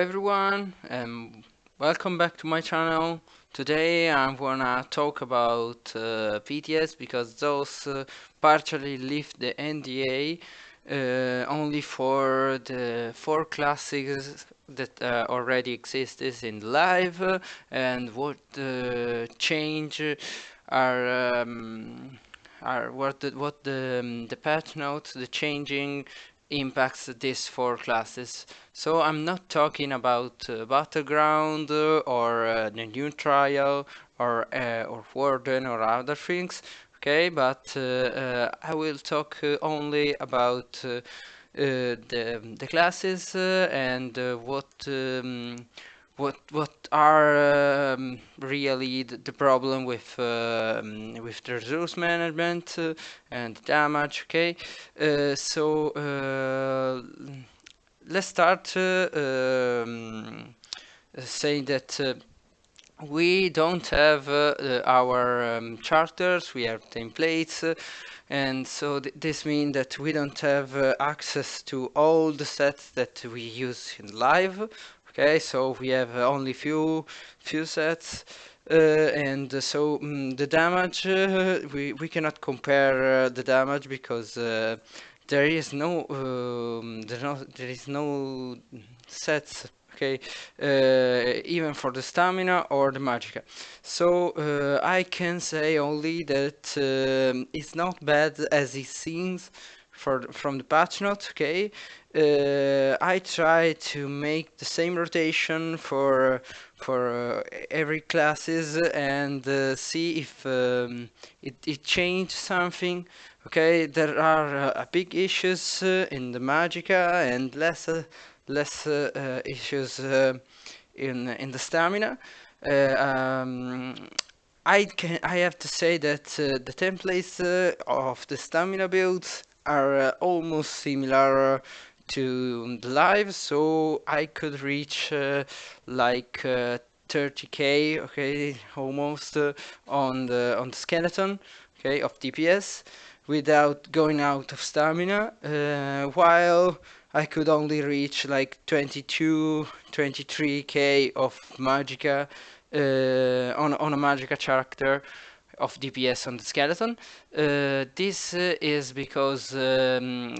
everyone, and welcome back to my channel. Today I'm gonna talk about PTS because those partially lift the NDA only for the four classes that already existed in live and what change are what the patch notes, the changing impacts these four classes. So I'm not talking about Battleground or the new trial or Warden or other things, okay? But I will talk only about the classes and what are really the problem with the resource management and damage, okay? Let's start saying that we don't have our charters, we have templates, and so this means that we don't have access to all the sets that we use in live. Okay, so we have only few sets, and the damage we cannot compare the damage because there is no sets, okay, even for the stamina or the magica. So I can say only that it's not bad as it seems from the patch notes, okay. I try to make the same rotation for every classes and see if it changed something. Okay, there are big issues in the magica and less issues in the stamina. Uh, um, I have to say that the templates of the stamina builds are almost similar to the live, so I could reach like 30k, okay, almost on the skeleton, okay, of DPS without going out of stamina, while I could only reach like 22, 23k of Magica on a Magica character of DPS on the skeleton. This is because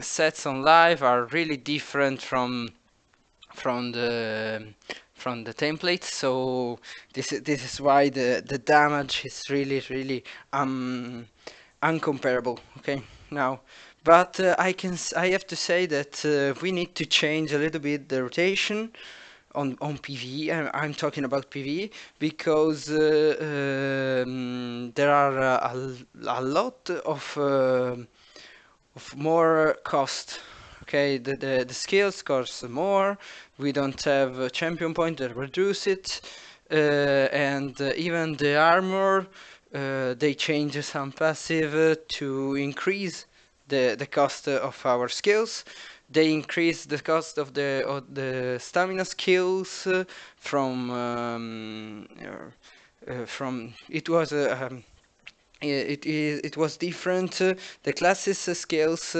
sets on live are really different from the from the template, so this is why the damage is really uncomparable. Okay, now, but I have to say that we need to change a little bit the rotation on PvE. I'm talking about PvE because there are a lot of more cost. Okay, the skills cost more. We don't have a champion point that reduce it, and even the armor. They change some passive to increase the cost of our skills. They increase the cost of the stamina skills from it was it was different. The classes skills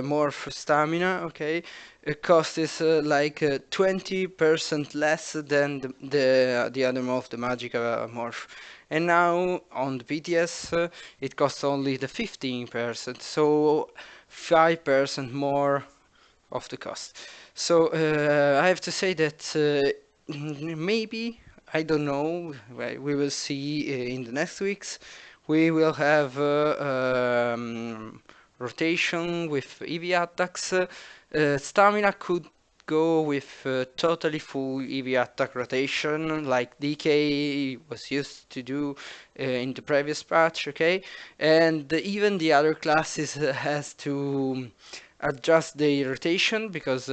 more for stamina. Okay, it cost is like 20% less than the other morph, the magica morph. And now on the PTS it costs only the 15%, so 5% more of the cost. So I have to say that maybe, I don't know, we will see in the next weeks. We will have rotation with EV attacks. Stamina could go with totally full EV attack rotation like DK was used to do in the previous patch, okay? And even the other classes has to adjust the rotation because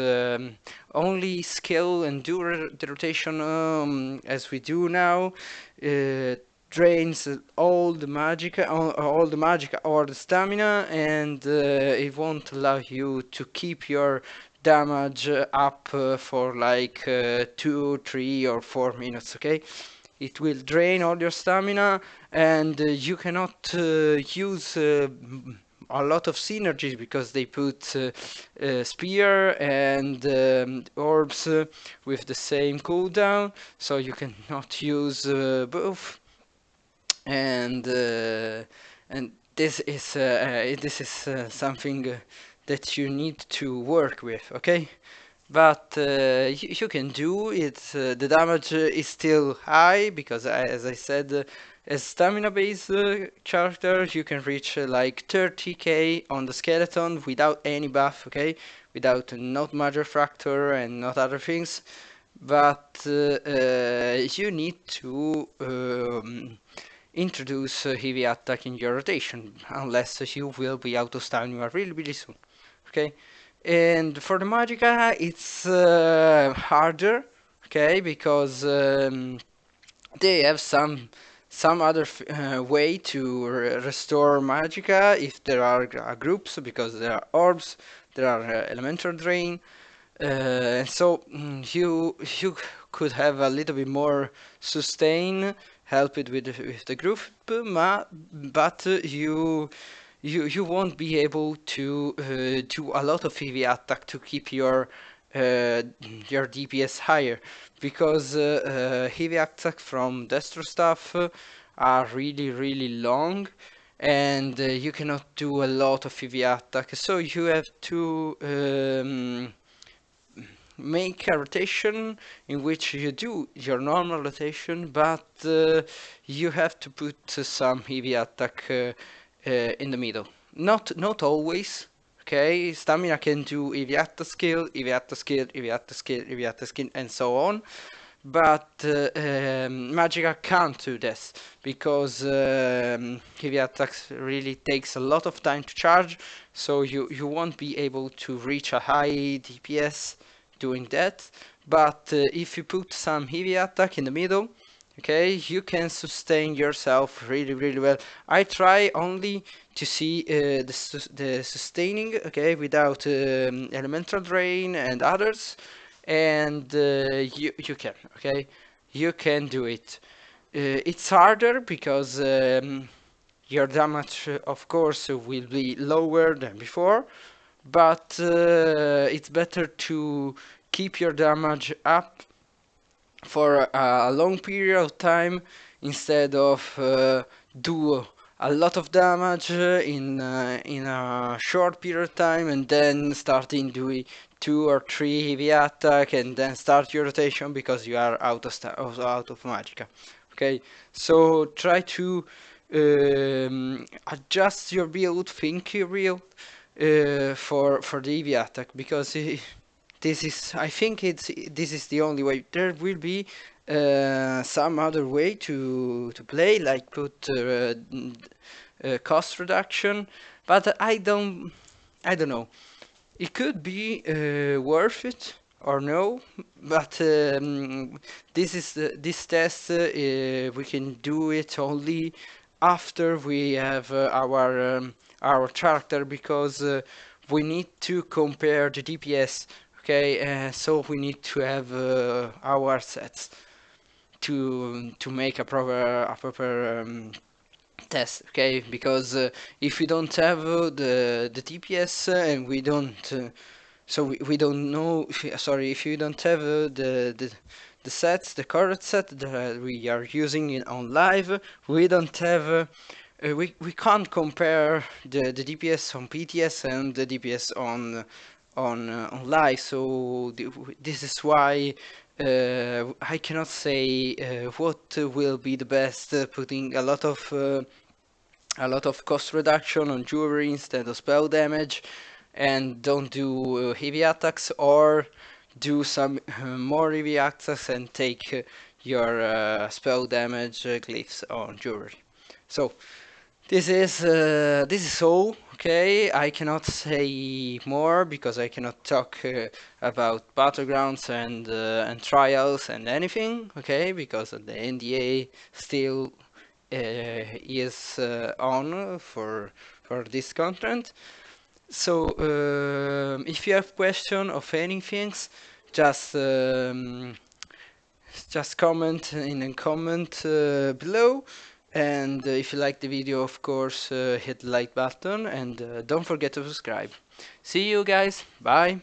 only skill and do the rotation as we do now drains all the magic or the stamina, and it won't allow you to keep your damage up for like 2, 3 or 4 minutes, okay? It will drain all your stamina, and you cannot use a lot of synergies because they put spear and orbs with the same cooldown, so you cannot use both. And this is something that you need to work with, okay? But you can do it. The damage is still high because, as I said, as stamina-based character, you can reach like 30k on the skeleton without any buff, okay? Without not major fracture and not other things. But you need to introduce heavy attack in your rotation, unless you will be out of stamina really, really soon, okay? And for the Magica, it's harder, okay, because they have some other way to restore Magica if there are groups, because there are orbs, there are elemental drain, so you could have a little bit more sustain, help it with the group, but you won't be able to do a lot of heavy attack to keep your DPS higher, because heavy attack from Destro stuff are really, really long, and you cannot do a lot of heavy attack, so you have to make a rotation in which you do your normal rotation, but you have to put some heavy attack in the middle. Not always. Okay, stamina can do heavy attack skill, heavy attack skill, heavy attack skill, heavy attack skill, and so on. But Magica can't do this because heavy attacks really takes a lot of time to charge, so you won't be able to reach a high DPS doing that. But if you put some heavy attack in the middle, okay, you can sustain yourself really, really well. I try only to see the sustaining, okay, without elemental drain and others, and you can, okay, you can do it. It's harder because your damage, of course, will be lower than before, but it's better to keep your damage up for a long period of time instead of do a lot of damage in a short period of time and then starting doing 2 or 3 heavy attack and then start your rotation because you are out of magica. Okay, so try to adjust your build, think your build for the heavy attack, because this is, I think this is the only way. There will be some other way to play, like put cost reduction, but I don't know. It could be worth it or no, but this test we can do it only after we have our character, because we need to compare the DPS. Okay, so we need to have our sets to make a proper test. Okay, because if we don't have the DPS and we don't so we don't know, sorry, if you don't have the sets, the correct set that we are using on live, we don't have we can't compare the DPS on PTS and the DPS on live. So this is why I cannot say what will be the best, putting a lot of cost reduction on jewelry instead of spell damage, and don't do heavy attacks, or do some more heavy attacks and take your spell damage glyphs on jewelry. So this is all. Okay, I cannot say more because I cannot talk about battlegrounds and trials and anything. Okay, because the NDA still is on for this content. So if you have question of anything, just just comment in a comment below, And if you like the video, of course, hit the like button and don't forget to subscribe. See you guys. Bye.